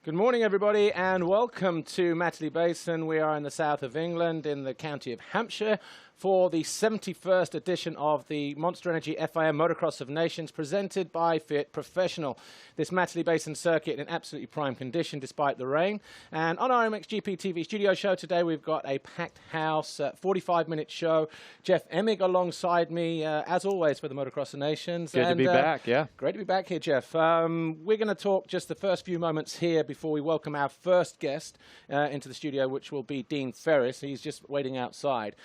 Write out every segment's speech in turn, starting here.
Good morning, everybody, and welcome to Matterley Basin. We are in the south of England, in the county of Hampshire, for the 71st edition of the Monster Energy FIM Motocross of Nations, presented by Fiat Professional. This Matterley Basin circuit in absolutely prime condition despite the rain. And on our Mxgp TV studio show today, we've got a packed house, 45-minute show. Jeff Emig alongside me, as always, for the Motocross of Nations. Good to be back, yeah. Great to be back here, Jeff. We're going to talk just the first few moments here before we welcome our first guest into the studio, which will be Dean Ferris. He's just waiting outside.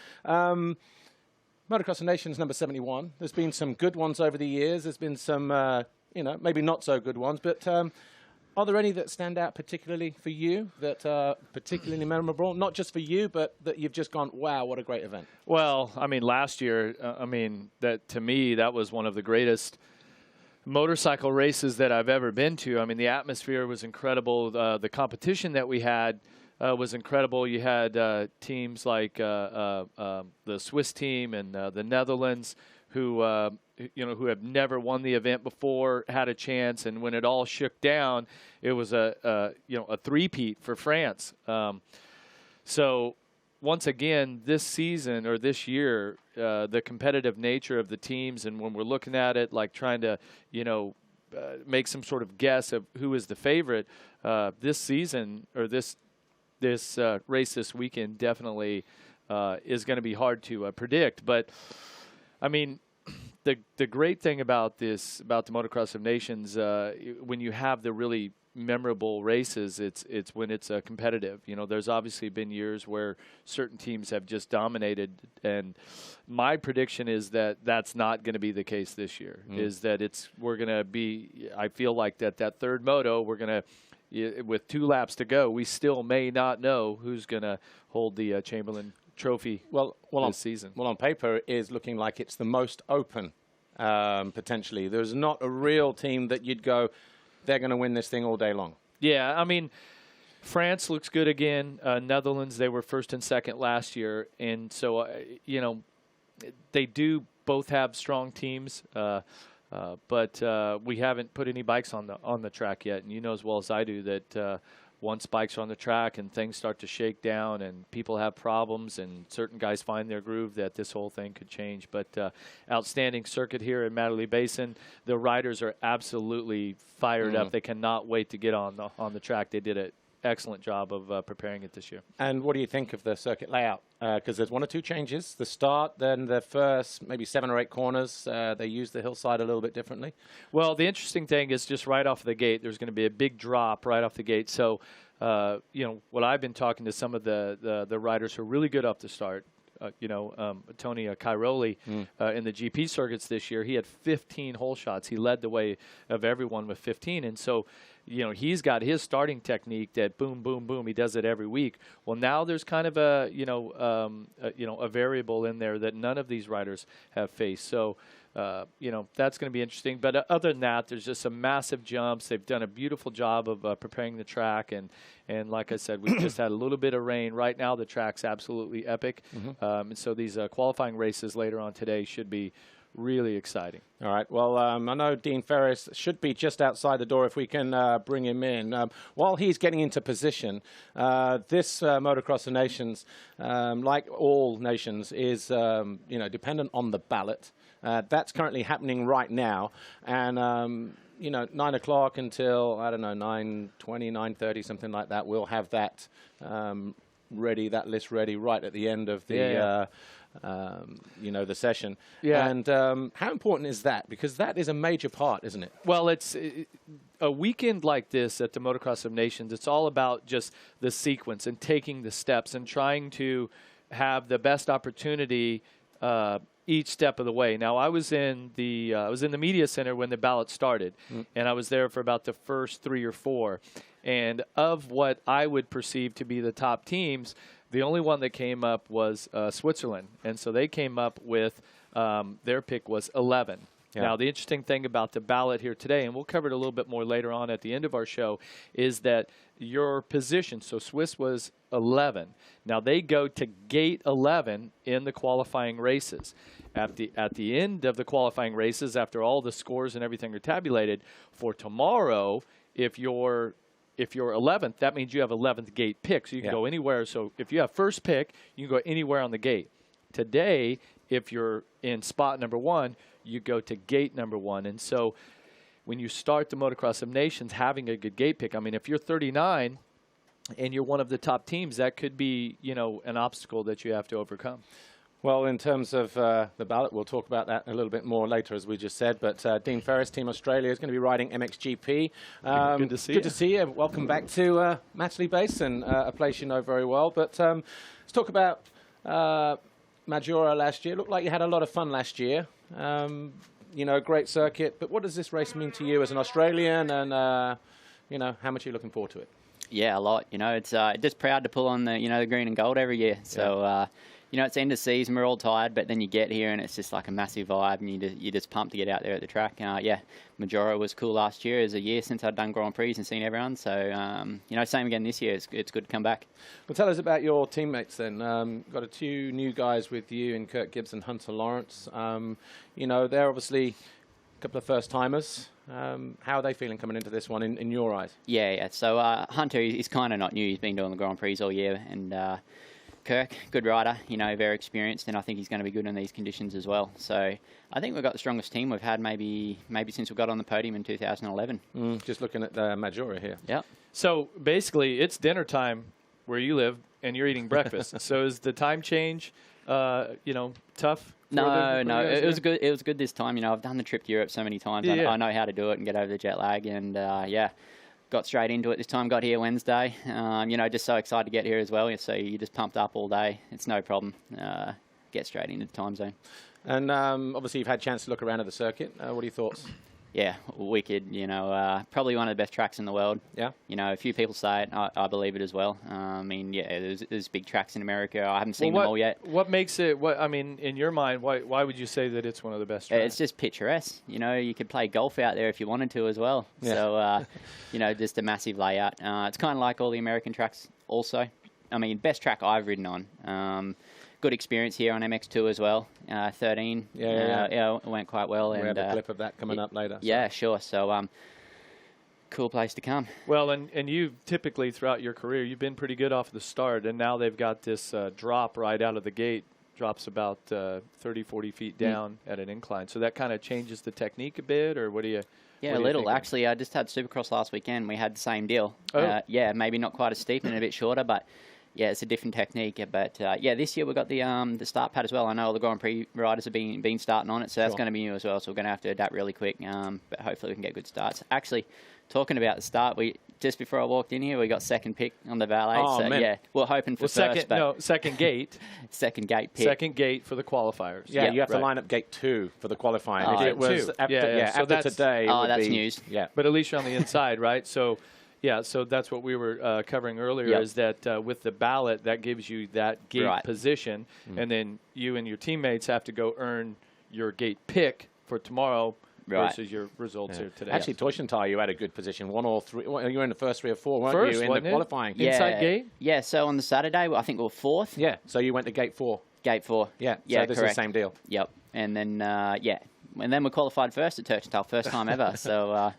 Motocross of Nations number 71. There's been some good ones over the years. There's been some, maybe not so good ones. But are there any that stand out particularly for you, that are particularly memorable? Not just for you, but that you've just gone, wow, what a great event. Well, I mean, last year, that to me, that was one of the greatest motorcycle races that I've ever been to. I mean, the atmosphere was incredible. The competition that we had was incredible. You had teams like the Swiss team and the Netherlands who have never won the event before, had a chance, and when it all shook down, it was a three-peat for France. So once again, this season or this year, the competitive nature of the teams, and when we're looking at it, like trying to, make some sort of guess of who is the favorite, this season or this race this weekend definitely is going to be hard to predict. But I mean, the great thing about the Motocross of Nations, when you have the really memorable races, it's when it's competitive. There's obviously been years where certain teams have just dominated, and my prediction is that that's not going to be the case this year. Is that we're going to be, I feel like that third moto, we're going to, with 2 laps to go, we still may not know who's going to hold the Chamberlain Trophy this season. Well, on paper, it is looking like it's the most open, potentially. There's not a real team that you'd go, they're going to win this thing all day long. Yeah, I mean, France looks good again. Netherlands, they were first and second last year. And so, they do both have strong teams. But we haven't put any bikes on the track yet, and you know as well as I do that once bikes are on the track and things start to shake down and people have problems and certain guys find their groove, that this whole thing could change. But outstanding circuit here in Matterley Basin. The riders are absolutely fired up. They cannot wait to get on the track. They did an excellent job of preparing it this year. And what do you think of the circuit layout? Because there's 1 or 2 changes. The start, then the first maybe 7 or 8 corners, they use the hillside a little bit differently. Well, the interesting thing is just right off the gate, there's going to be a big drop right off the gate. So, what I've been talking to some of the riders who are really good off the start, Tony Cairoli in the GP circuits this year, he had 15 hole shots. He led the way of everyone with 15. And so, he's got his starting technique that boom, boom, boom. He does it every week. Well, now there's kind of a variable in there that none of these riders have faced. So, that's going to be interesting. But other than that, there's just some massive jumps. They've done a beautiful job of preparing the track. And like I said, we've just had a little bit of rain. Right now, the track's absolutely epic. And so these qualifying races later on today should be really exciting. All right. Well, I know Dean Ferris should be just outside the door if we can bring him in. While he's getting into position, this Motocross of Nations, like all nations, is dependent on the ballot. That's currently happening right now. And 9 o'clock until, I don't know, 9:20, 9:30, something like that, we'll have that ready, that list ready right at the end of the the session. Yeah. And how important is that? Because that is a major part, isn't it? Well, it's a weekend like this at the Motocross of Nations. It's all about just the sequence and taking the steps and trying to have the best opportunity each step of the way. Now, I was in the media center when the ballot started, and I was there for about the first 3 or 4. And of what I would perceive to be the top teams, the only one that came up was Switzerland. And so they came up with their pick was 11. Yeah. Now, the interesting thing about the ballot here today, and we'll cover it a little bit more later on at the end of our show, is that your position, so Swiss was 11. Now, they go to gate 11 in the qualifying races. At the end of the qualifying races, after all the scores and everything are tabulated, for tomorrow, if you're if you're 11th, that means you have 11th gate pick, so you can go anywhere. So if you have first pick, you can go anywhere on the gate. Today, if you're in spot number 1, you go to gate number 1. And so when you start the Motocross of Nations, having a good gate pick, I mean, if you're 39 and you're one of the top teams, that could be, you know, an obstacle that you have to overcome. Well, in terms of the ballot, we'll talk about that a little bit more later, as we just said. But Dean Ferris, Team Australia, is going to be riding MXGP. Good to see you. Good to see you. Welcome back to Matchley Basin, a place you know very well. But let's talk about Majora last year. Looked like you had a lot of fun last year. You know, great circuit. But what does this race mean to you as an Australian? And, you know, how much are you looking forward to it? Yeah, a lot. You know, it's just proud to pull on the, you know, the green and gold every year. So, you know, it's end of season, we're all tired, but then you get here and it's just like a massive vibe, and you're just pumped to get out there at the track. Yeah, Majora was cool last year. It was a year since I'd done Grand Prix and seen everyone. So, you know, same again this year. It's good to come back. Well, tell us about your teammates then. Got two new guys with you in Kurt Gibbs and Hunter Lawrence. You know, they're obviously a couple of first-timers. How are they feeling coming into this one in your eyes? Yeah. So Hunter, he's kind of not new. He's been doing the Grand Prix all year, and Kirk, good rider, you know, very experienced, and I think he's going to be good in these conditions as well. So I think we've got the strongest team we've had maybe since we got on the podium in 2011. Just looking at the Majora here. Yeah. So basically, it's dinner time where you live, and you're eating breakfast. So is the time change, you know, tough? No, it was good. It was good this time. You know, I've done the trip to Europe so many times. Yeah. I know how to do it and get over the jet lag, and yeah. Got straight into it this time, got here Wednesday. You know, just so excited to get here as well. So you're just pumped up all day. It's no problem. Get straight into the time zone. And obviously you've had a chance to look around at the circuit. What are your thoughts? Yeah, wicked. You know, probably one of the best tracks in the world. Yeah. You know, a few people say it. I believe it as well. I mean, yeah, there's big tracks in America. I haven't seen them all yet. What makes it? I mean, in your mind, why would you say that it's one of the best tracks? It's just picturesque. You know, you could play golf out there if you wanted to as well. Yeah. So, you know, just a massive layout. It's kind of like all the American tracks. Also, I mean, best track I've ridden on. Good experience here on MX2 as well. 13. Yeah, it went quite well. We and have a clip of that coming up later. So. Yeah, sure. So, cool place to come. Well, and you typically throughout your career, you've been pretty good off the start, and now they've got this drop right out of the gate. Drops about 30, 40 feet down at an incline. So that kind of changes the technique a bit, or what do you? Yeah, a little. Actually, I just had Supercross last weekend. We had the same deal. Oh. Yeah, maybe not quite as steep and a bit shorter, but yeah, it's a different technique. But yeah, this year we got the start pad as well. I know all the Grand Prix riders have been starting on it, so that's going to be new as well. So we're going to have to adapt really quick. But hopefully we can get good starts. Actually, talking about the start, just before I walked in here, we got second pick on the valet. Oh, so man. yeah, we're hoping for second gate. Second gate pick. Second gate for the qualifiers. Yeah, you have to line up gate 2 for the qualifying. Oh, if it was two. after, So after today. Oh, would that's be, news. Yeah, but at least you're on the inside, right? So. Yeah, so that's what we were covering earlier, is that with the ballot, that gives you that gate position, and then you and your teammates have to go earn your gate pick for tomorrow versus your results here today. Actually, Toyshentai, you had a good position, 1 or 3. Well, you were in the first 3 or 4, weren't you, in the qualifying? Yeah. Inside gate? Yeah, so on the Saturday, I think we were 4th. Yeah, so you went to gate 4. Gate 4. Yeah, yeah, so this is the same deal. Yep, and then, yeah, and then we qualified first at Turchental, first time ever, so...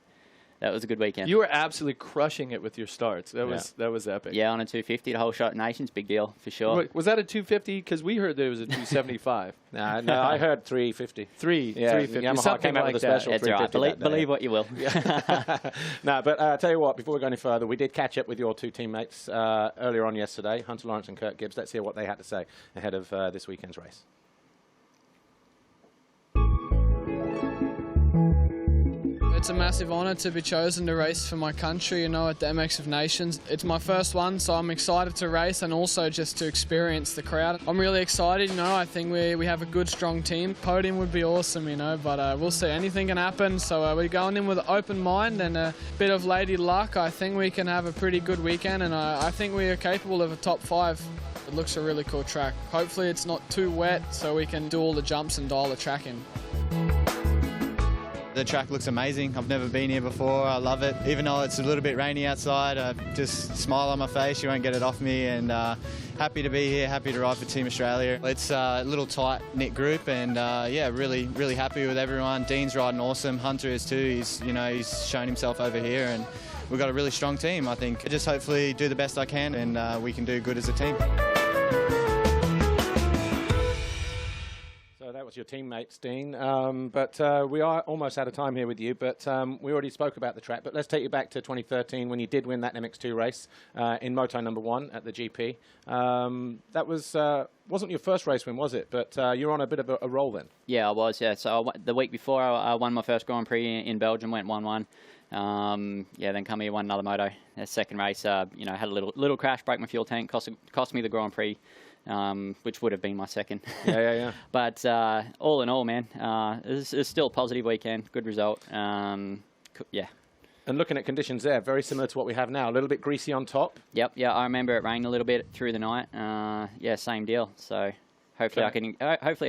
that was a good weekend. You were absolutely crushing it with your starts. That was epic. Yeah, on a 250, the whole shot nations, big deal for sure. Wait, was that a 250? Because we heard that it was a 275. No, I heard 350. 350. Yamaha something came out like with a special that. 350. Right. Believe what you will. No, but I'll tell you what, before we go any further, we did catch up with your two teammates earlier on yesterday, Hunter Lawrence and Kurt Gibbs. Let's hear what they had to say ahead of this weekend's race. It's a massive honour to be chosen to race for my country, you know, at the MX of Nations. It's my first one, so I'm excited to race and also just to experience the crowd. I'm really excited, you know, I think we have a good, strong team. Podium would be awesome, you know, but we'll see. Anything can happen, so we're going in with an open mind and a bit of lady luck. I think we can have a pretty good weekend, and I think we are capable of a top 5. It looks a really cool track. Hopefully it's not too wet, so we can do all the jumps and dial the track in. The track looks amazing. I've never been here before. I love it. Even though it's a little bit rainy outside, I just smile on my face. You won't get it off me. And happy to be here, happy to ride for Team Australia. It's a little tight-knit group, and yeah, really, really happy with everyone. Dean's riding awesome. Hunter is too. He's shown himself over here, and we've got a really strong team, I think. I just hopefully do the best I can, and we can do good as a team. That was your teammates, Dean. But we are almost out of time here with you, but we already spoke about the track. But let's take you back to 2013 when you did win that MX2 race in Moto #1 at the GP. That wasn't your first race win, was it? But you were on a bit of a roll then. Yeah, I was, yeah. So the week before, I won my first Grand Prix in Belgium, went 1-1. Yeah, then come here, won another moto. The second race, had a little crash, broke my fuel tank, cost me the Grand Prix. Which would have been my second. Yeah. But all in all, man, it's still a positive weekend. Good result. Yeah. And looking at conditions there, very similar to what we have now. A little bit greasy on top. Yep. Yeah, I remember it rained a little bit through the night. Yeah, same deal. So hopefully I can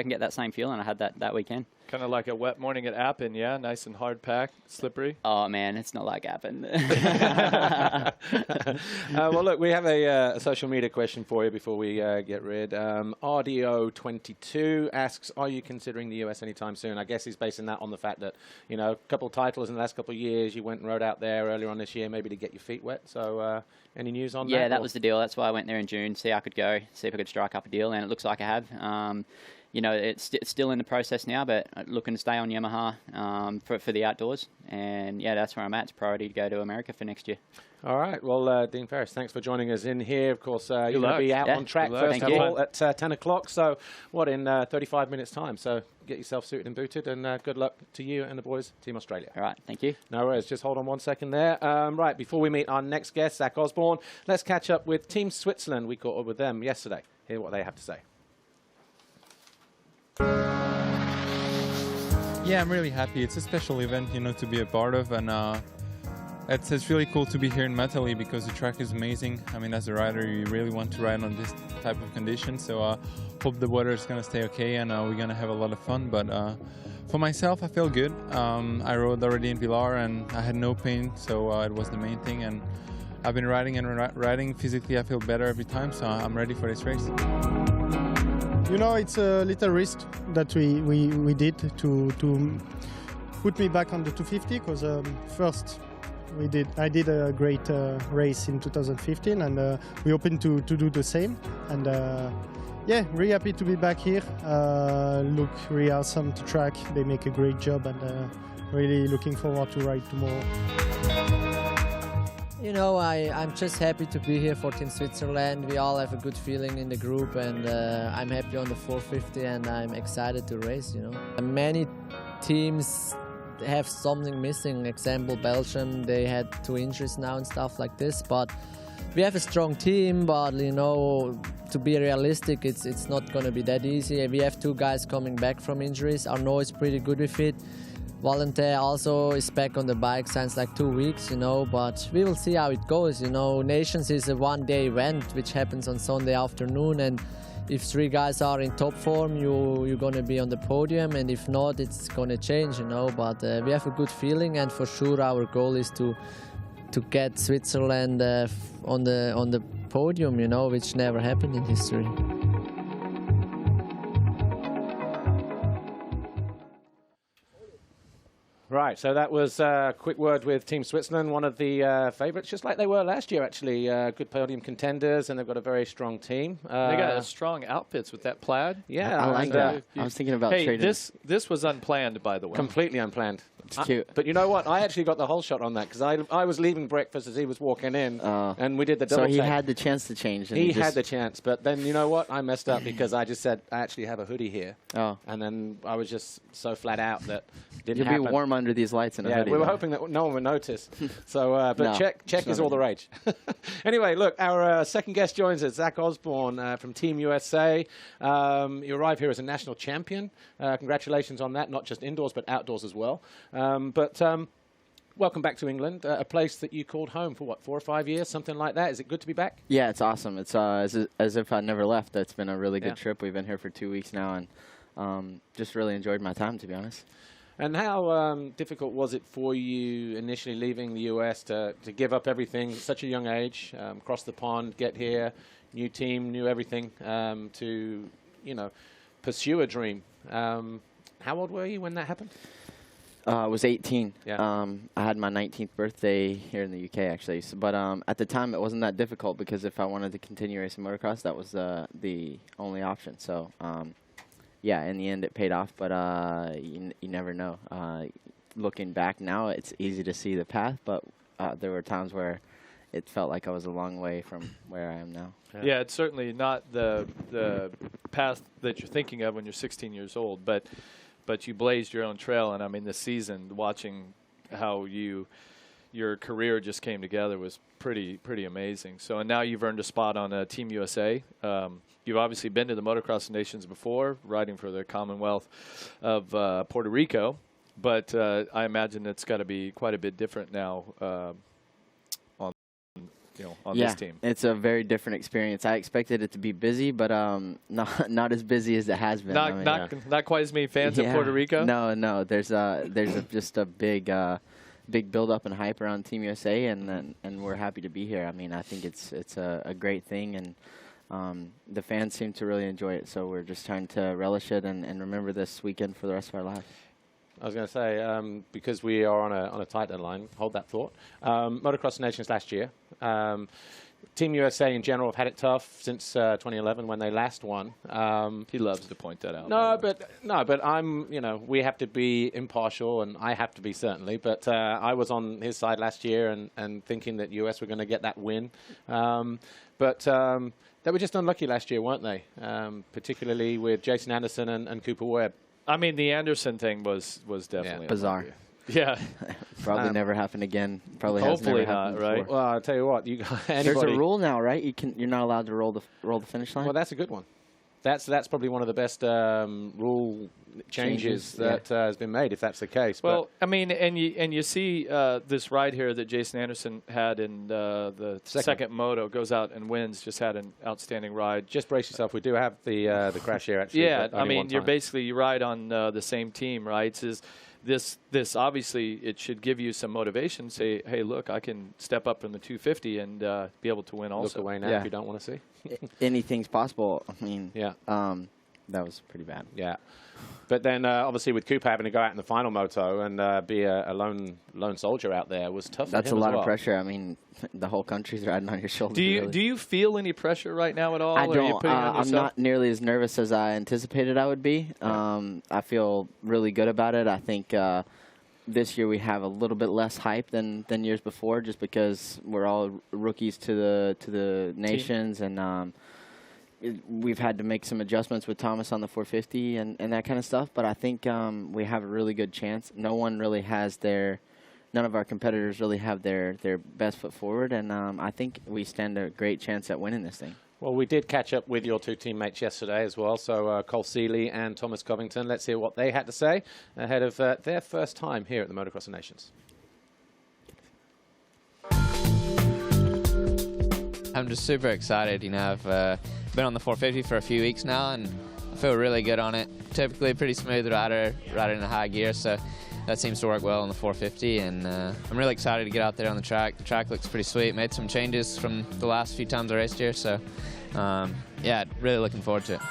get that same feeling I had that weekend. Kind of like a wet morning at Appen, yeah? Nice and hard pack, slippery. Oh, man, it's not like Appen. Well, look, we have a social media question for you before we get rid. RDO22 asks, are you considering the US anytime soon? I guess he's basing that on the fact that, a couple of titles in the last couple of years, you went and rode out there earlier on this year, maybe to get your feet wet. So any news on that? Yeah, that was the deal. That's why I went there in June, see how I could go, see if I could strike up a deal, and it looks like I have. It's still in the process now, but looking to stay on Yamaha for the outdoors. And, yeah, that's where I'm at. It's a priority to go to America for next year. All right. Well, Dean Ferris, thanks for joining us in here. Of course, you're going to be out on track first of all at 10 o'clock. So, in 35 minutes' time. So, get yourself suited and booted, and good luck to you and the boys, Team Australia. All right. Thank you. No worries. Just hold on 1 second there. Right. Before we meet our next guest, Zach Osborne, let's catch up with Team Switzerland. We caught up with them yesterday. Hear what they have to say. Yeah, I'm really happy. It's a special event, to be a part of, and it's really cool to be here in Matali because the track is amazing. I mean, as a rider, you really want to ride on this type of conditions, so hope the weather is going to stay okay and we're going to have a lot of fun. But for myself, I feel good. I rode already in Pilar and I had no pain, so it was the main thing. And I've been riding and riding. Physically, I feel better every time, so I'm ready for this race. It's a little risk that we did to put me back on the 250 because first I did a great race in 2015 and we hoping to do the same, and yeah, really happy to be back here. Look really awesome to track. They make a great job, and really looking forward to ride tomorrow. I'm just happy to be here for Team Switzerland. We all have a good feeling in the group, and I'm happy on the 450, and I'm excited to race, Many teams have something missing. Example, Belgium, they had 2 injuries now and stuff like this, but we have a strong team, but, to be realistic, it's not going to be that easy. We have 2 guys coming back from injuries. Arnaud is pretty good with it. Valentin also is back on the bike since like 2 weeks, but we will see how it goes. Nations is a one-day event which happens on Sunday afternoon, and if 3 guys are in top form, you're going to be on the podium, and if not, it's going to change, but we have a good feeling, and for sure our goal is to get Switzerland on the podium, which never happened in history. Right, so that was a quick word with Team Switzerland, one of the favourites, just like they were last year, actually. Good podium contenders, and they've got a very strong team. They got strong outfits with that plaid. Yeah. I like that. I was thinking about trading. This was unplanned, by the way. Completely unplanned. It's cute. But you know what? I actually got the whole shot on that because I was leaving breakfast as he was walking in, and we did the double So he take. had the chance to change. And he had the chance, but then you know what? I messed up because I just said I actually have a hoodie here, and then I was just so flat out that didn't happen. You'll be warm under these lights in a hoodie. We were hoping that no one would notice. So, but No, Czech is all the rage. Anyway, look, our second guest joins us, Zach Osborne from Team USA. You arrive here as a national champion. Congratulations on that, not just indoors but outdoors as well. Welcome back to England, a place that you called home for, 4 or 5 years, something like that. Is it good to be back? Yeah, it's awesome. It's as if I never left. It's been a really good trip. We've been here for 2 weeks now, and just really enjoyed my time, to be honest. And how difficult was it for you initially leaving the US to give up everything at such a young age, cross the pond, get here, new team, new everything, to, you know, pursue a dream? How old were you when that happened? I was 18. Yeah. I had my 19th birthday here in the UK, actually. So, but at the time, it wasn't that difficult because if I wanted to continue racing motocross, that was the only option. So, yeah, in the end, it paid off. But you never know. Looking back now, it's easy to see the path. But there were times where it felt like I was a long way from where I am now. Yeah, it's certainly not the path that you're thinking of when you're 16 years old, but you blazed your own trail, and I mean, this season, watching how your career just came together was pretty amazing. So, and now you've earned a spot on Team USA. You've obviously been to the Motocross Nations before, riding for the Commonwealth of Puerto Rico, but I imagine it's got to be quite a bit different now on this team. It's a very different experience. I expected it to be busy, but not as busy as it has been. Not quite as many fans in Puerto Rico. No. There's just a big build up and hype around Team USA, and we're happy to be here. I mean, I think it's a great thing, and the fans seem to really enjoy it. So we're just trying to relish it and remember this weekend for the rest of our lives. I was going to say, because we are on a tight deadline, hold that thought. Motocross Nations last year. Team USA in general have had it tough since 2011 when they last won. He loves to point that out. But I'm, you know, we have to be impartial, and I have to be certainly. But I was on his side last year and thinking that US were going to get that win. But they were just unlucky last year, weren't they? Particularly with Jason Anderson and Cooper Webb. I mean, the Anderson thing was definitely bizarre. Yeah. Probably never happen again. Probably hopefully has never happened not, right? before. Well, I'll tell you what. There's a rule now, right? You're not allowed to roll the finish line. Well, that's a good one. That's probably one of the best rule changes that has been made, if that's the case. Well, I mean, and you see this ride here that Jason Anderson had in the second moto, goes out and wins. Just had an outstanding ride. Just brace yourself. We do have the crash here, actually. Yeah, I mean, you ride on the same team, right? This obviously, it should give you some motivation. Say, hey, look, I can step up in the 250 and be able to win also. Look away now if you don't want to see. Anything's possible. I mean, that was pretty bad. Yeah. But then, obviously, with Cooper having to go out in the final moto and be a lone soldier out there was tough. That's for him a lot as well. of pressure. I mean, the whole country's riding on your shoulders. Do you feel any pressure right now at all? I don't. Are you putting it on I'm not nearly as nervous as I anticipated I would be. I feel really good about it. I think this year we have a little bit less hype than years before, just because we're all rookies to the nations, and we've had to make some adjustments with Thomas on the 450 and that kind of stuff. But I think we have a really good chance. None of our competitors really have their best foot forward, and I think we stand a great chance at winning this thing. Well, we did catch up with your two teammates yesterday as well, so Cole Seeley and Thomas Covington. Let's hear what they had to say ahead of their first time here at the Motocross of Nations. I'm just super excited. You know, I've been on the 450 for a few weeks now, and I feel really good on it. Typically a pretty smooth rider in a high gear, so that seems to work well on the 450, and I'm really excited to get out there on the track. The track looks pretty sweet. Made some changes from the last few times I raced here, so yeah, really looking forward to it.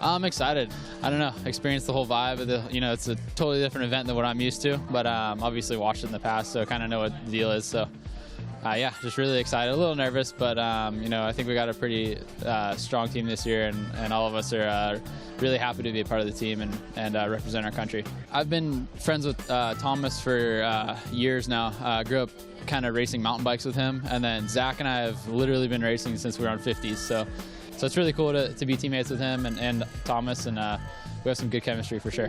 I'm excited. I don't know, experience the whole vibe of the, it's a totally different event than what I'm used to, but obviously watched it in the past, so I kind of know what the deal is. So yeah, just really excited, a little nervous, but I think we got a pretty strong team this year, and all of us are really happy to be a part of the team and represent our country. I've been friends with Thomas for years now. Grew up kind of racing mountain bikes with him, and then Zach and I have literally been racing since we were on 50s, so it's really cool to be teammates with him and Thomas, and we have some good chemistry for sure.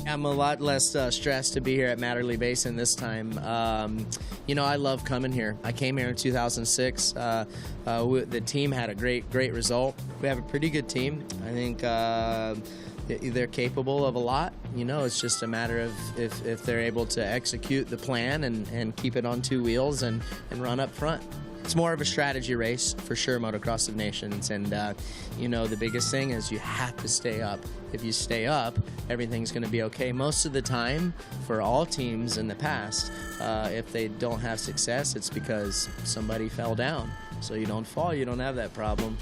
I'm a lot less stressed to be here at Matterley Basin this time. I love coming here. I came here in 2006. The team had a great result. We have a pretty good team. I think they're capable of a lot. It's just a matter of if they're able to execute the plan and keep it on two wheels and run up front. it's more of a strategy race for sure, Motocross of Nations. And you know, the biggest thing is you have to stay up. If you stay up, everything's going to be okay. Most of the time, for all teams in the past, if they don't have success, it's because somebody fell down. So you don't fall, you don't have that problem.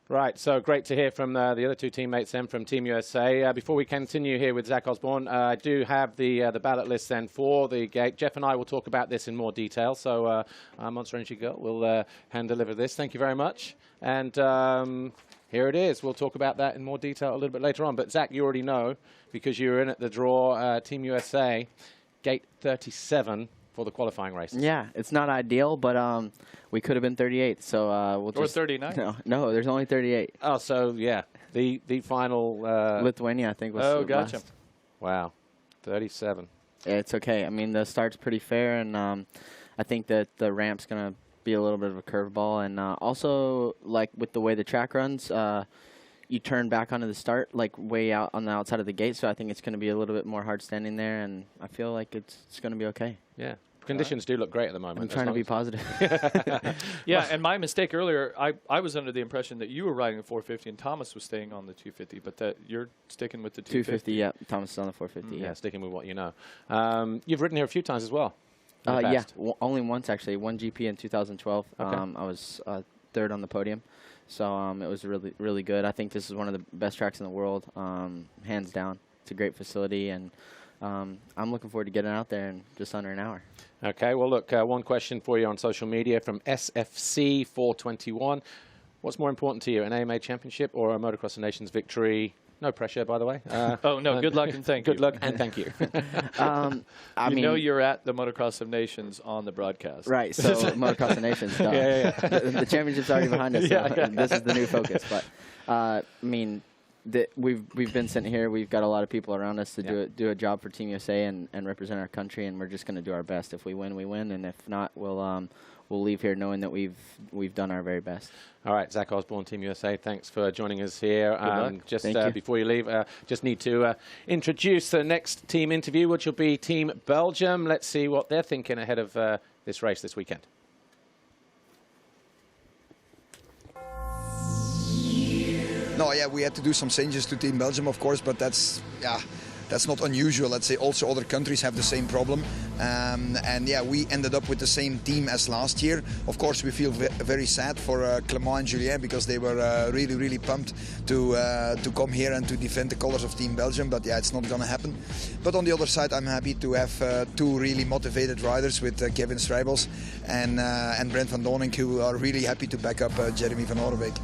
Right, so great to hear from the other two teammates then from Team USA. Before we continue here with Zach Osborne, I do have the ballot list then for the gate. Jeff and I will talk about this in more detail, so Monster Energy Girl will hand deliver this. Thank you very much. And here it is. We'll talk about that in more detail a little bit later on. But Zach, you already know, because you were in at the draw, Team USA, gate 37 for the qualifying race. Yeah, it's not ideal, but we could have been 38, so we'll just... Or 39? No, there's only 38. Oh, so, yeah, the final... Lithuania, I think, was Oh, the gotcha. last. Wow, 37. It's okay. I mean, the start's pretty fair, and I think that the ramp's going to be a little bit of a curveball. And also, like, with the way the track runs, you turn back onto the start, like, way out on the outside of the gate, so I think it's going to be a little bit more hard standing there, and I feel like it's going to be okay. Yeah. Conditions do look great at the moment. I'm trying to be positive. Yeah, and my mistake earlier, I was under the impression that you were riding the 450 and Thomas was staying on the 250, but that you're sticking with the 250. 250, yeah. Thomas is on the 450, Yeah, sticking with what you know. You've ridden here a few times as well. Yeah, only once, actually. One GP in 2012. Okay. I was third on the podium, so it was really, really good. I think this is one of the best tracks in the world, hands down. It's a great facility, and I'm looking forward to getting out there in just under an hour. Okay, well, look, one question for you on social media from SFC421. What's more important to you, an AMA championship or a Motocross of Nations victory? No pressure, by the way. Oh, no, good luck and thank you. Good luck and thank you. I mean, know you're at the Motocross of Nations on the broadcast. Right, so Motocross of Nations, done. Yeah. The championship's already behind us, so this is the new focus. But, I mean, we've been sent here. We've got a lot of people around us to do a job for Team USA and represent our country, and we're just going to do our best. If we win, we win, and if not, we'll leave here knowing that we've done our very best. All right, Zach Osborne, Team USA, thanks for joining us here. Just before you leave, just need to introduce the next team interview, which will be Team Belgium. Let's see what they're thinking ahead of this race this weekend. No, yeah, we had to do some changes to Team Belgium, of course, but that's not unusual. Let's say also other countries have the same problem. And yeah, we ended up with the same team as last year. Of course, we feel very sad for Clément and Julien because they were really, really pumped to come here and to defend the colors of Team Belgium. But yeah, it's not going to happen. But on the other side, I'm happy to have two really motivated riders with Kevin Strijbels and Brent van Doning, who are really happy to back up Jeremy van Orenbeek.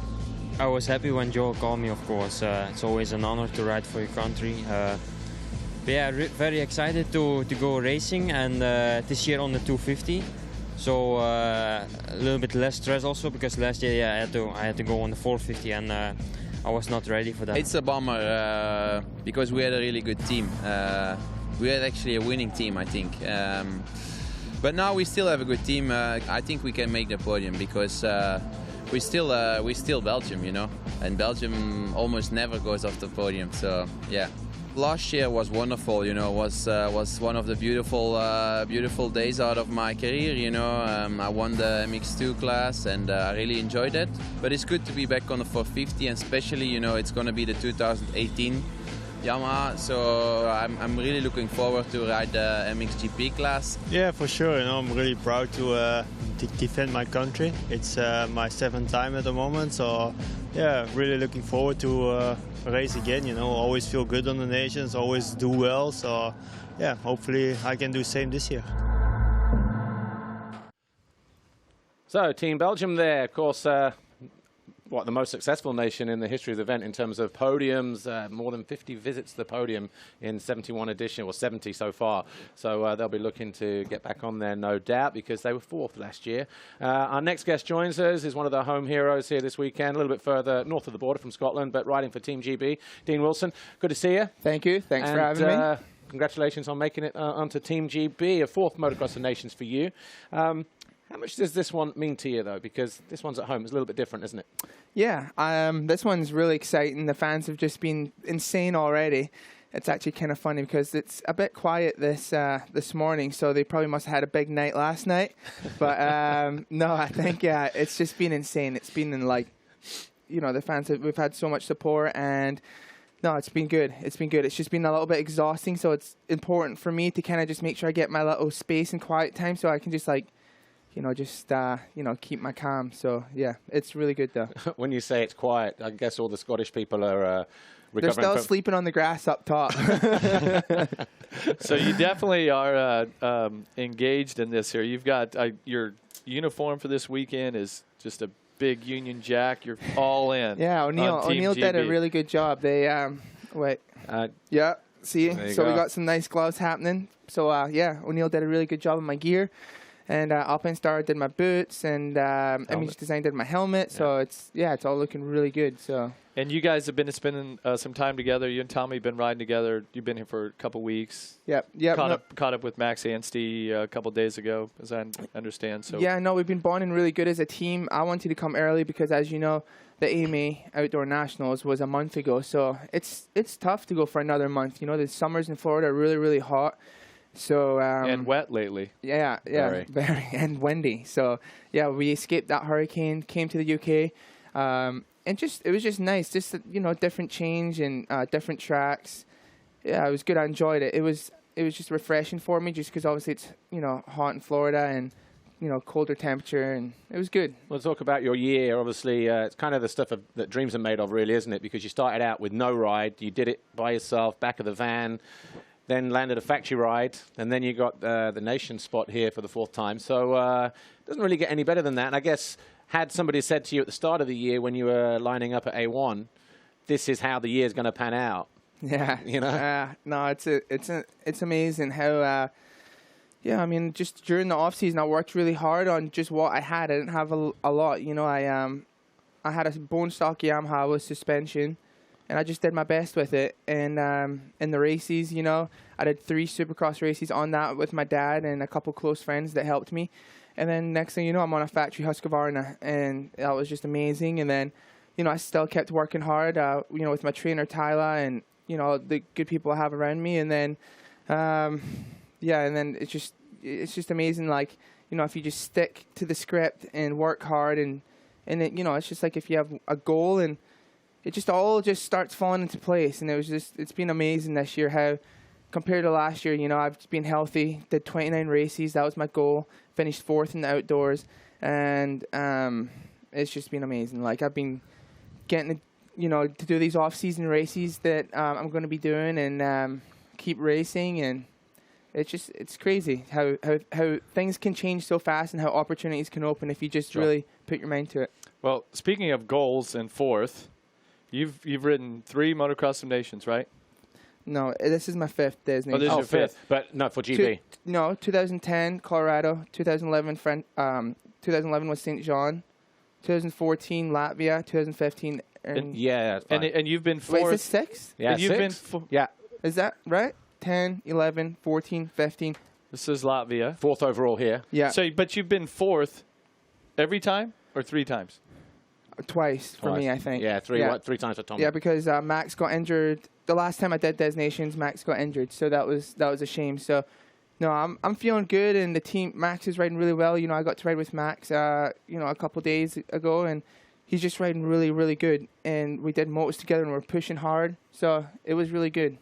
I was happy when Joe called me, of course. It's always an honor to ride for your country. But yeah, very excited to go racing, and this year on the 250. So a little bit less stress also, because last year I had to go on the 450, and I was not ready for that. It's a bummer because we had a really good team. We had actually a winning team, I think. But now we still have a good team. I think we can make the podium because we still Belgium, you know, and Belgium almost never goes off the podium. So yeah. Last year was wonderful, you know, was one of the beautiful days out of my career, you know. I won the MX2 class and I really enjoyed it. But it's good to be back on the 450, and especially, you know, it's going to be the 2018 Yamaha, so I'm really looking forward to ride the Mxgp class. Yeah, for sure. You know, I'm really proud to defend my country. It's my 7th time at the moment, so yeah, really looking forward to race again. You know, always feel good on the nations, always do well. So yeah, hopefully I can do the same this year. So Team Belgium there, of course. The most successful nation in the history of the event in terms of podiums, more than 50 visits to the podium in 71 edition, or 70 so far. So they'll be looking to get back on there, no doubt, because they were 4th last year. Our next guest joins us, is one of the home heroes here this weekend, a little bit further north of the border from Scotland, but riding for Team GB. Dean Wilson, good to see you. Thank you. Thanks for having me. Congratulations on making it onto Team GB, a 4th Motocross of Nations for you. How much does this one mean to you, though? Because this one's at home. It's a little bit different, isn't it? Yeah, this one's really exciting. The fans have just been insane already. it's actually kind of funny because it's a bit quiet this morning, so they probably must have had a big night last night. But no, I think it's just been insane. It's been like, you know, the fans, we've had so much support, and no, it's been good. It's been good. It's just been a little bit exhausting, so it's important for me to kind of just make sure I get my little space and quiet time so I can just like, you know, just, you know, keep my calm. So, yeah, it's really good, though. When you say it's quiet, I guess all the Scottish people are recovering. They're still sleeping on the grass up top. So you definitely are engaged in this here. You've got your uniform for this weekend is just a big Union Jack. You're all in. Yeah, O'Neill did a really good job. They, wait. Yeah, see? So we got some nice gloves happening. So, yeah, O'Neill did a really good job on my gear. And Alpine Star did my boots, and MX Design did my helmet. So it's all looking really good. So. And you guys have been spending some time together. You and Tommy have been riding together. You've been here for a couple weeks. Yep. Caught up with Max Anstey a couple days ago, as I understand. So. Yeah, no, we've been bonding really good as a team. I wanted to come early because, as you know, the AMA Outdoor Nationals was a month ago. So it's tough to go for another month. You know, the summers in Florida are really, really hot. So and wet lately. Yeah, very and windy. So yeah, we escaped that hurricane, came to the UK, and it was just nice, just you know, different change and different tracks. Yeah, it was good. I enjoyed it. It was just refreshing for me, just because obviously it's, you know, hot in Florida and, you know, colder temperature, and it was good. We'll talk about your year. Obviously, it's kind of the stuff that dreams are made of, really, isn't it? Because you started out with no ride, you did it by yourself, back of the van. Then landed a factory ride, and then you got the nation spot here for the 4th time. So it doesn't really get any better than that. And I guess had somebody said to you at the start of the year when you were lining up at A1, this is how the year's going to pan out. Yeah, you know. No, it's amazing how. Yeah, I mean, just during the off season, I worked really hard on just what I had. I didn't have a lot. You know, I had a bone stock Yamaha with suspension. And I just did my best with it. And in the races, you know, I did 3 Supercross races on that with my dad and a couple close friends that helped me. And then next thing you know, I'm on a factory Husqvarna, and that was just amazing. And then, you know, I still kept working hard, you know, with my trainer Tyler and, you know, the good people I have around me. And then, yeah, and then it's just amazing. Like, you know, if you just stick to the script and work hard, and it, you know, it's just like if you have a goal, and it just all just starts falling into place. And it's been amazing this year how, compared to last year, you know, I've been healthy, did 29 races, that was my goal, finished 4th in the outdoors, and it's just been amazing. Like, I've been getting, you know, to do these off-season races that I'm going to be doing, and keep racing, and it's crazy how things can change so fast and how opportunities can open if you just really put your mind to it. Well, speaking of goals and 4th, You've ridden 3 Motocross of Nations, right? No, this is my 5th designation. Oh, this is your 5th, but not for GB. No, 2010 Colorado, 2011 2011 was St. John, 2014 Latvia, 2015. And you've been 4th. Wait, is this 6? Yeah, and you've 6? Been yeah. Is that right? 10, 11, 14, 15. This is Latvia. 4th overall here. Yeah. So, but you've been 4th every time or 3 times? Twice for me, I think. Yeah, 3 times for Tommy. Yeah, because Max got injured. The last time I did designations, Max got injured, so that was a shame. So, no, I'm feeling good, and the team, Max is riding really well. You know, I got to ride with Max, you know, a couple days ago, and he's just riding really, really good. And we did motos together, and we're pushing hard, so it was really good.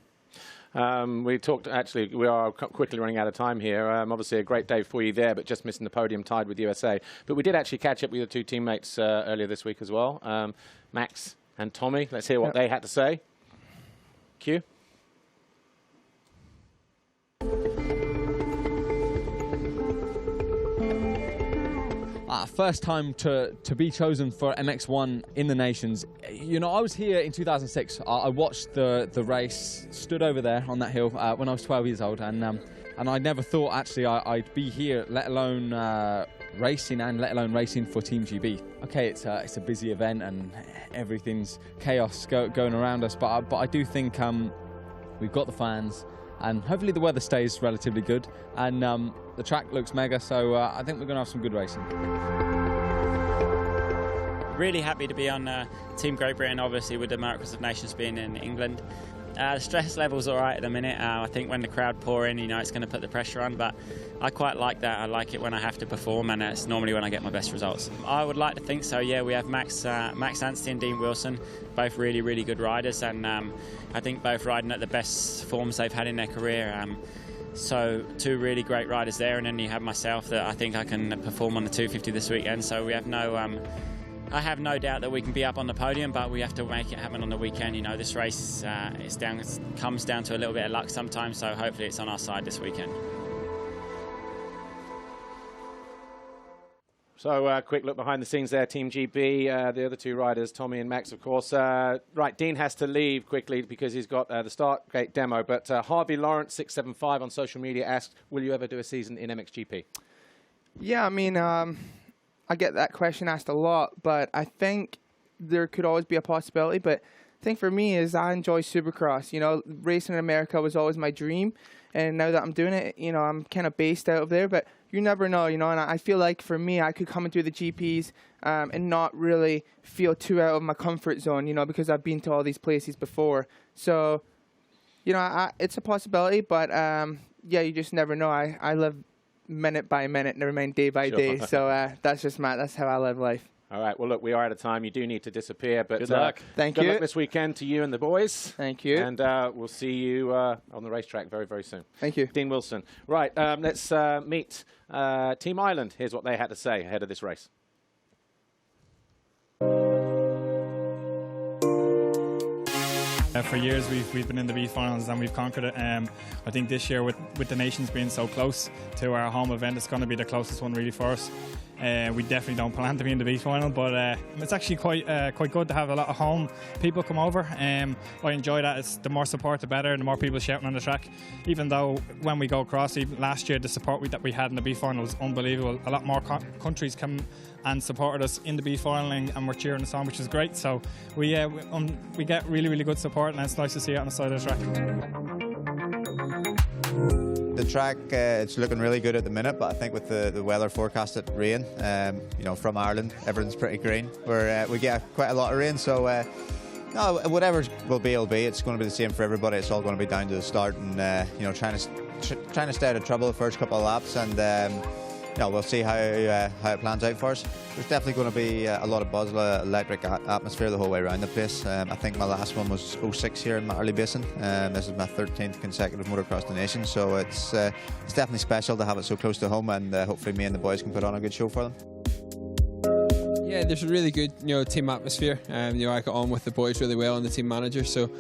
We talked, actually, we are quickly running out of time here. Obviously a great day for you there, but just missing the podium, tied with USA. But we did actually catch up with your 2 teammates earlier this week as well, Max and Tommy. Let's hear what they had to say. Q. First time to be chosen for MXoN in the Nations. You know, I was here in 2006. I watched the race, stood over there on that hill when I was 12 years old, and I never thought actually I'd be here, let alone racing for Team GB. Okay, it's a busy event and everything's chaos going around us, but I do think we've got the fans, and hopefully the weather stays relatively good, and the track looks mega, so I think we're going to have some good racing. Really happy to be on Team Great Britain, obviously with the Motocross of Nations being in England. The stress level's all right at the minute. I think when the crowd pour in, it's going to put the pressure on, but I quite like that. I like it when I have to perform, and it's normally when I get my best results. I would like to think so, yeah. We have Max Anstey and Dean Wilson, both really, really good riders, and I think both riding at the best forms they've had in their career. So 2 really great riders there, and then you have myself that I think I can perform on the 250 this weekend. So we have I have no doubt that we can be up on the podium, but we have to make it happen on the weekend. This race comes down to a little bit of luck sometimes, so hopefully it's on our side this weekend. So quick look behind the scenes there, Team GB, the other 2 riders, Tommy and Max, of course. Right, Dean has to leave quickly because he's got the start gate demo, but Harvey Lawrence 675 on social media asked, will you ever do a season in MXGP? Yeah, I mean, I get that question asked a lot, but I think there could always be a possibility. But the thing for me is I enjoy Supercross. Racing in America was always my dream, and now that I'm doing it, I'm kind of based out of there. But you never know, and I feel like for me, I could come and do the GPs and not really feel too out of my comfort zone, because I've been to all these places before. So, it's a possibility, but yeah, you just never know. I live minute by minute, never mind day by day. So that's how I live life. All right. Well, look, we are out of time. You do need to disappear, but good luck. Thank you. Good luck this weekend to you and the boys. Thank you. And we'll see you on the racetrack very, very soon. Thank you. Dean Wilson. Right. Let's meet Team Ireland. Here's what they had to say ahead of this race. For years we've been in the B finals and we've conquered it. I think this year with the nations being so close to our home event, it's going to be the closest one really for us. We definitely don't plan to be in the B final, but it's actually quite good to have a lot of home people come over. I enjoy that. It's the more support the better, the more people shouting on the track. Even though when we go across, even last year the support that we had in the B final was unbelievable. A lot more countries come and supported us in the B final and were cheering us on, which is great. So we get really, really good support, and it's nice to see it on the side of the track. The track, it's looking really good at the minute, but I think with the weather forecasted rain, from Ireland, everything's pretty green. We get quite a lot of rain, so no, whatever will be, it's going to be the same for everybody. It's all going to be down to the start, and trying to stay out of trouble the first couple of laps, and we'll see how it plans out for us. There's definitely going to be a lot of buzz, a lot of electric atmosphere the whole way around the place. I think my last one was 06 here in Matterley Basin. This is my 13th consecutive Motocross the Nation, so it's definitely special to have it so close to home, and hopefully me and the boys can put on a good show for them. Yeah, there's a really good team atmosphere. I got on with the boys really well and the team manager, so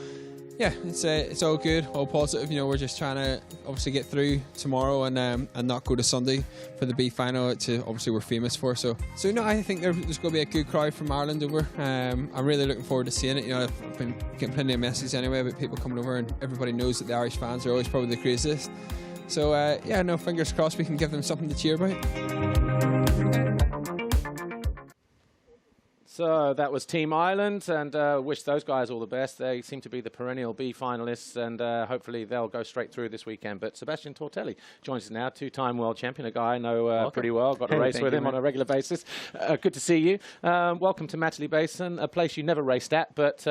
yeah, it's all good, all positive. We're just trying to obviously get through tomorrow and not go to Sunday for the B final, which obviously we're famous for. So no, I think there's going to be a good crowd from Ireland over. I'm really looking forward to seeing it. I've been getting plenty of messages anyway about people coming over, and everybody knows that the Irish fans are always probably the craziest. So yeah, no, fingers crossed we can give them something to cheer about. So that was Team Ireland, and wish those guys all the best. They seem to be the perennial B finalists, and hopefully they'll go straight through this weekend. But Sebastian Tortelli joins us now, 2-time world champion, a guy I know pretty well. Got to race with him on a regular basis. Good to see you. Welcome to Matterley Basin, a place you never raced at, but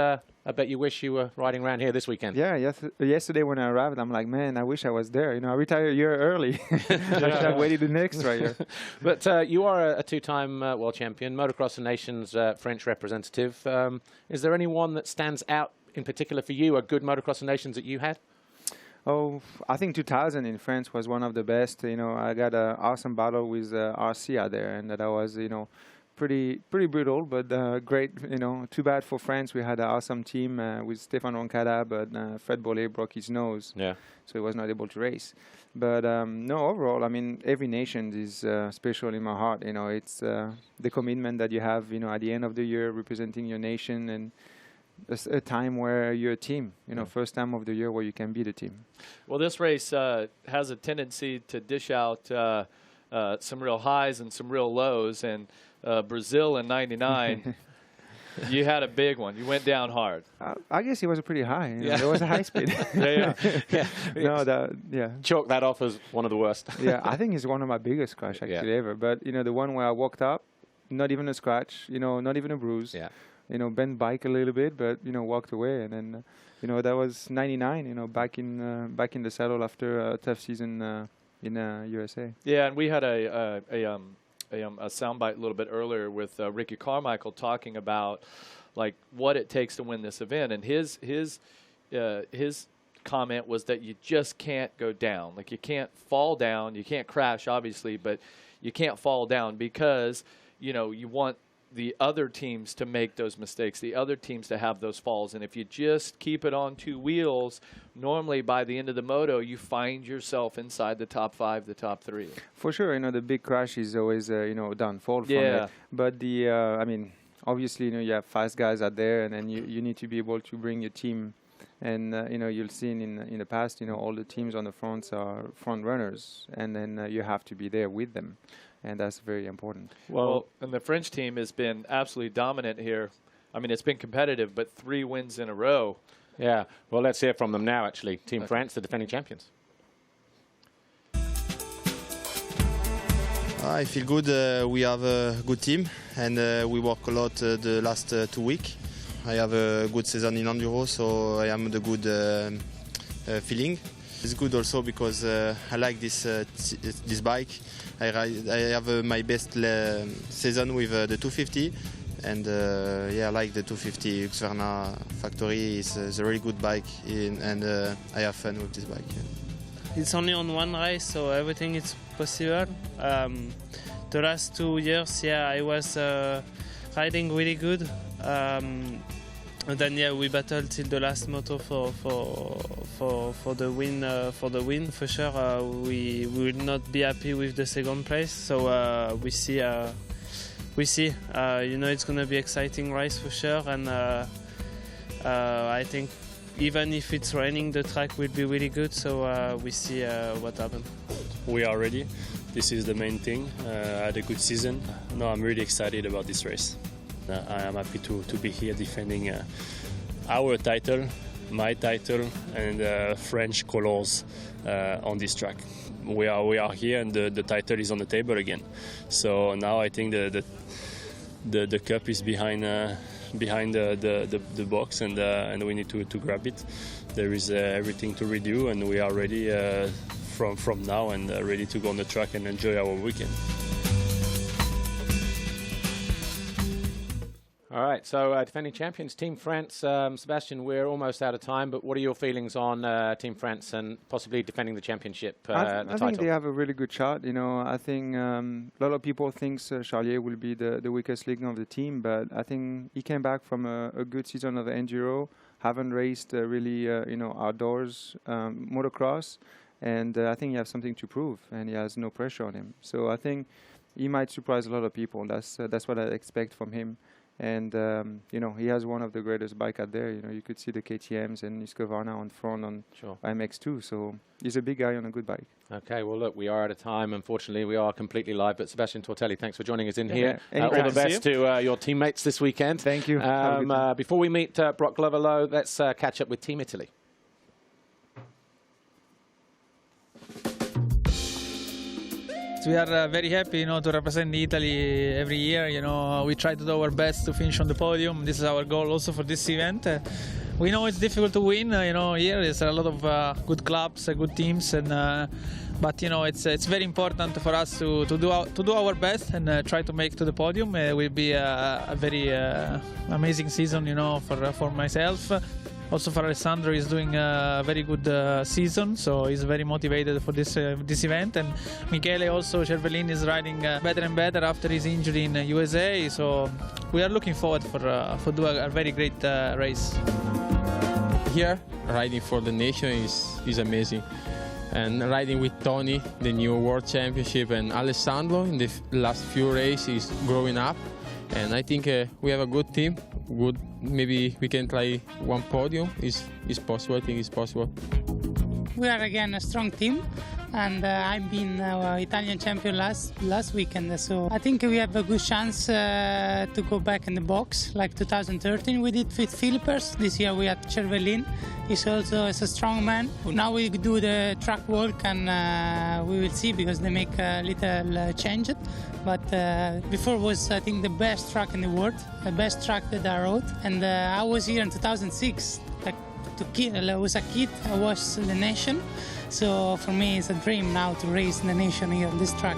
I bet you wish you were riding around here this weekend. Yeah, yesterday when I arrived, I'm like, man, I wish I was there. I retired a year early. I should have waited the next year. But you are a 2-time world champion, Motocross the Nations French representative. Is there anyone that stands out in particular for you, a good Motocross the Nations that you had? Oh, I think 2000 in France was one of the best. I got an awesome battle with RC out there, and that I was, pretty brutal, but great. Too bad for France. We had an awesome team with Stéphane Roncada, but Fred Bollet broke his nose, so he was not able to race. But no, overall, I mean, every nation is special in my heart. It's the commitment that you have, at the end of the year, representing your nation, and it's a time where you're a team. First time of the year where you can be the team. Well, this race has a tendency to dish out some real highs and some real lows, and Brazil in '99, you had a big one. You went down hard. I guess it was a pretty high. There was a high speed. Chalk that off as one of the worst. Yeah, I think it's one of my biggest crash actually ever. But the one where I walked up, not even a scratch, not even a bruise. Yeah. Bent bike a little bit, but walked away, and then that was 99. Back in the saddle after a tough season in USA. Yeah, and we had a soundbite a little bit earlier with Ricky Carmichael talking about like what it takes to win this event, and his comment was that you just can't go down. Like you can't fall down, you can't crash, obviously, but you can't fall down because you want the other teams to make those mistakes, the other teams to have those falls. And if you just keep it on two wheels, normally by the end of the moto, you find yourself inside the top 5, the top 3. For sure, the big crash is always, downfall from Yeah. it. But obviously, you have fast guys out there, and then you need to be able to bring your team. And, you'll see in the past, all the teams on the fronts are front runners, and then you have to be there with them. And that's very important. Well, and the French team has been absolutely dominant here. I mean, it's been competitive, but 3 wins in a row. Yeah. Well, let's hear from them now, actually. Team France, the defending champions. I feel good. We have a good team, and we work a lot the last 2 weeks. I have a good season in enduro, so I am the good feeling. It's good also because I like this bike. I have my best season with the 250, and I like the 250 Husqvarna factory. It's a really good bike, and I have fun with this bike. It's only on one race, so everything is possible. The last 2 years, I was riding really good. And then we battled till the last moto for the win. For sure, we will not be happy with the second place. So we see. It's gonna be exciting race for sure, and I think even if it's raining, the track will be really good. So we see what happens. We are ready. This is the main thing. I had a good season. No, I'm really excited about this race. I am happy to be here defending our title, my title, and French colors on this track. We are here, and the title is on the table again. So now I think the cup is behind the box, and we need to grab it. There is everything to redo, and we are ready from now and ready to go on the track and enjoy our weekend. All right, so defending champions, Team France. Sebastian, we're almost out of time, but what are your feelings on Team France and possibly defending the championship I title? think they have a really good shot. I think a lot of people think Charlier will be the weakest link of the team, but I think he came back from a good season of the enduro, haven't raced really, outdoors motocross, and I think he has something to prove, and he has no pressure on him. So I think he might surprise a lot of people. That's what I expect from him. And, he has one of the greatest bike out there. You could see the KTMs and Husqvarna on front on MX2. So he's a big guy on a good bike. Okay, well, look, we are out of time. Unfortunately, we are completely live. But Sebastian Tortelli, thanks for joining us in here. All the best to your teammates this weekend. Thank you. Before we meet Brock Glover-Lowe, let's catch up with Team Italy. We are very happy, to represent Italy every year. We try to do our best to finish on the podium. This is our goal also for this event. We know it's difficult to win. Here there's a lot of good clubs, good teams, and but it's very important for us to do our best and try to make to the podium. It will be a very amazing season, for myself. Also for Alessandro, he's doing a very good season, so he's very motivated for this event. And Michele also, Cervellini, is riding better and better after his injury in USA. So we are looking forward for doing a very great race. Here, riding for the nation is amazing. And riding with Tony, the new World Championship, and Alessandro in the last few races growing up. And I think we have a good team. Good, maybe we can try one podium. Is possible. I think it's possible. We are again a strong team. and I've been Italian champion last weekend. So I think we have a good chance to go back in the box like 2013 we did with Philippers. This year we had Cervellin. He's also a strong man. Now we do the track walk and we will see because they make a little change. But before was I think the best track in the world, the best track that I rode. And I was here in 2006. I was a kid, I watched the nation. So for me it's a dream now to race the nation here on this track.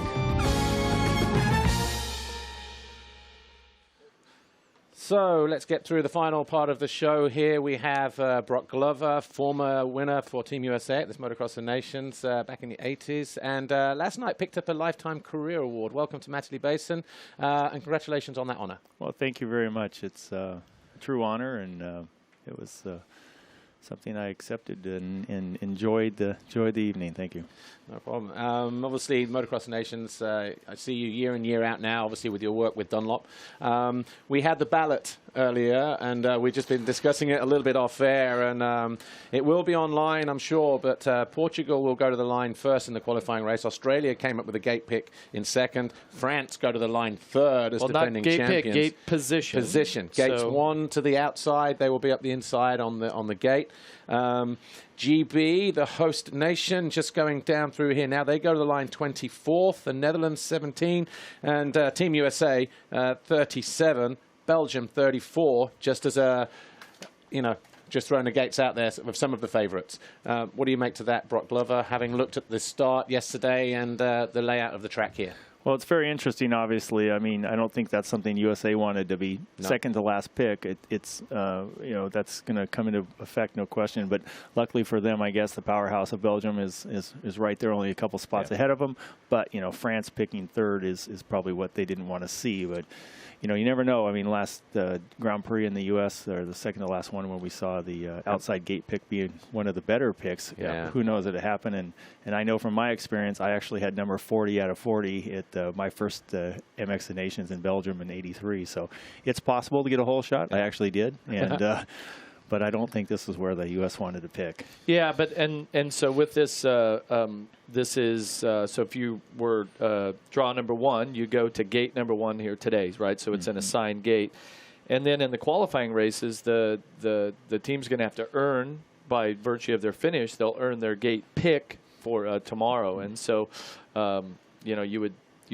So let's get through the final part of the show here. We have Brock Glover, former winner for Team USA at this Motocross of Nations back in the 80s. And last night picked up a Lifetime Career Award. Welcome to Matterley Basin and congratulations on that honor. Well, thank you very much. It's a true honor, and it was something I accepted and enjoyed the evening. Thank you. No problem. Obviously, Motocross of Nations, I see you year in, year out now, obviously with your work with Dunlop. We had the ballot earlier, and we've just been discussing it a little bit off air, and it will be online, I'm sure, but Portugal will go to the line first in the qualifying race. Australia came up with a gate pick in second. France go to the line third as defending champions. Not gate pick, gate position. Position. Gates one to the outside. They will be up the inside on the gate. GB, the host nation, just going down through here now. They go to the line 24th, the Netherlands 17, and Team USA 37, Belgium 34, just as a, just throwing the gates out there with some of the favourites. What do you make to that, Brock Glover, having looked at the start yesterday and the layout of the track here? Well, it's very interesting, obviously. I mean, I don't think that's something USA wanted to be second to last pick. It's that's going to come into effect, no question. But luckily for them, I guess the powerhouse of Belgium is right there, only a couple spots ahead of them. But, France picking third is probably what they didn't want to see. But, you never know. I mean, last Grand Prix in the U.S., or the second to last one, when we saw the outside gate pick being one of the better picks, who knows if it happened. And I know from my experience, I actually had number 40 out of 40 at my first MX Nations in Belgium in '83. So it's possible to get a whole shot. I actually did. And but I don't think this is where the U.S. wanted to pick. Yeah, but and so with this, this is so if you were draw number one, you go to gate number one here today, right? So it's an assigned gate, and then in the qualifying races, the team's going to have to earn, by virtue of their finish, they'll earn their gate pick for tomorrow, and so you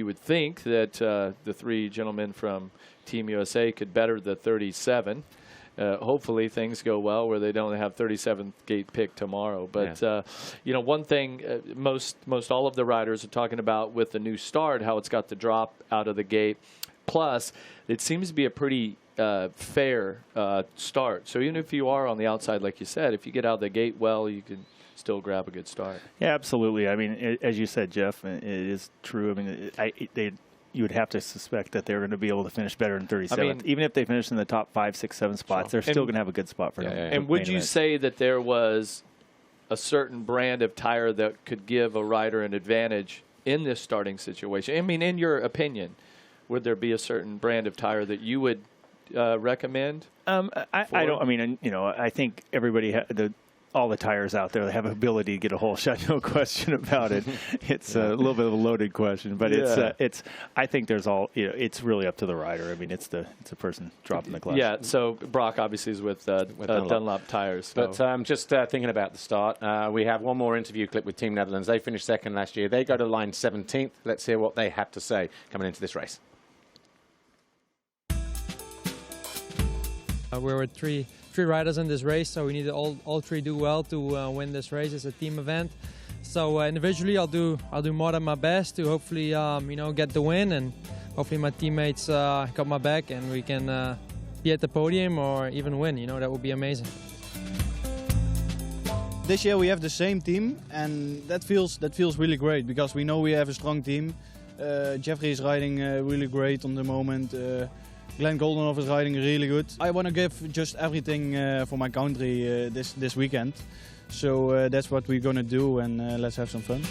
would think that the three gentlemen from Team USA could better the 37. Hopefully things go well where they don't have 37th gate pick tomorrow. But, one thing most all of the riders are talking about with the new start, how it's got the drop out of the gate. Plus, it seems to be a pretty fair start. So even if you are on the outside, like you said, if you get out of the gate well, you can still grab a good start. Yeah, absolutely. I mean, as you said, Jeff, it is true. I mean, you would have to suspect that they're going to be able to finish better than 37th. I mean, even if they finish in the top 5, 6, 7 spots, they're still going to have a good spot for them. And would you say that there was a certain brand of tire that could give a rider an advantage in this starting situation? I mean, in your opinion, would there be a certain brand of tire that you would recommend? I don't. I mean, I think everybody all the tires out there, they have ability to get a whole shot, no question about it. It's a little bit of a loaded question, but it's. I think there's it's really up to the rider. I mean, it's a person dropping the clutch. Yeah. So Brock obviously is with Dunlop tires. So. But just thinking about the start, we have one more interview clip with Team Netherlands. They finished second last year. They go to line 17th. Let's hear what they have to say coming into this race. We were three riders in this race, so we need to all three do well to win this race. It's a team event, so individually I'll do more than my best to hopefully get the win, and hopefully my teammates got my back and we can be at the podium or even win. That would be amazing. This year we have the same team, and that feels really great because we know we have a strong team. Jeffrey is riding really great on the moment. Glenn Goldenhoff is riding really good. I want to give just everything for my country this weekend. So that's what we're going to do, and let's have some fun.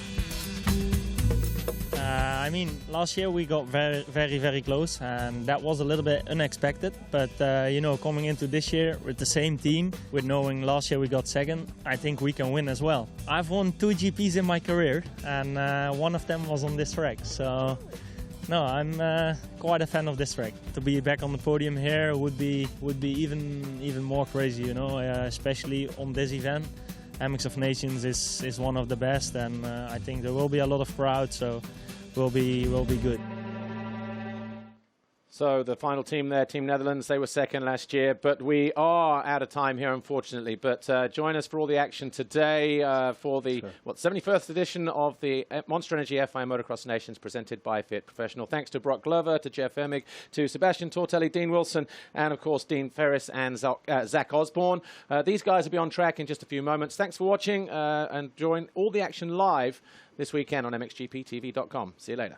I mean, last year we got very close, and that was a little bit unexpected. But you know, coming into this year with the same team, with knowing last year we got second, I think we can win as well. I've won 2 GPs in my career, and one of them was on this track. So, no, I'm quite a fan of this track. To be back on the podium here would be even more crazy, you know, especially on this event. MX of Nations is one of the best, and I think there will be a lot of crowd, so we'll be good. So the final team there, Team Netherlands, they were second last year, but we are out of time here, unfortunately. But join us for all the action today for the 71st edition of the Monster Energy FIM Motocross Nations presented by Fit Professional. Thanks to Brock Glover, to Jeff Emig, to Sebastian Tortelli, Dean Wilson, and of course Dean Ferris and Zach Osborne. These guys will be on track in just a few moments. Thanks for watching, and join all the action live this weekend on MXGPTV.com. See you later.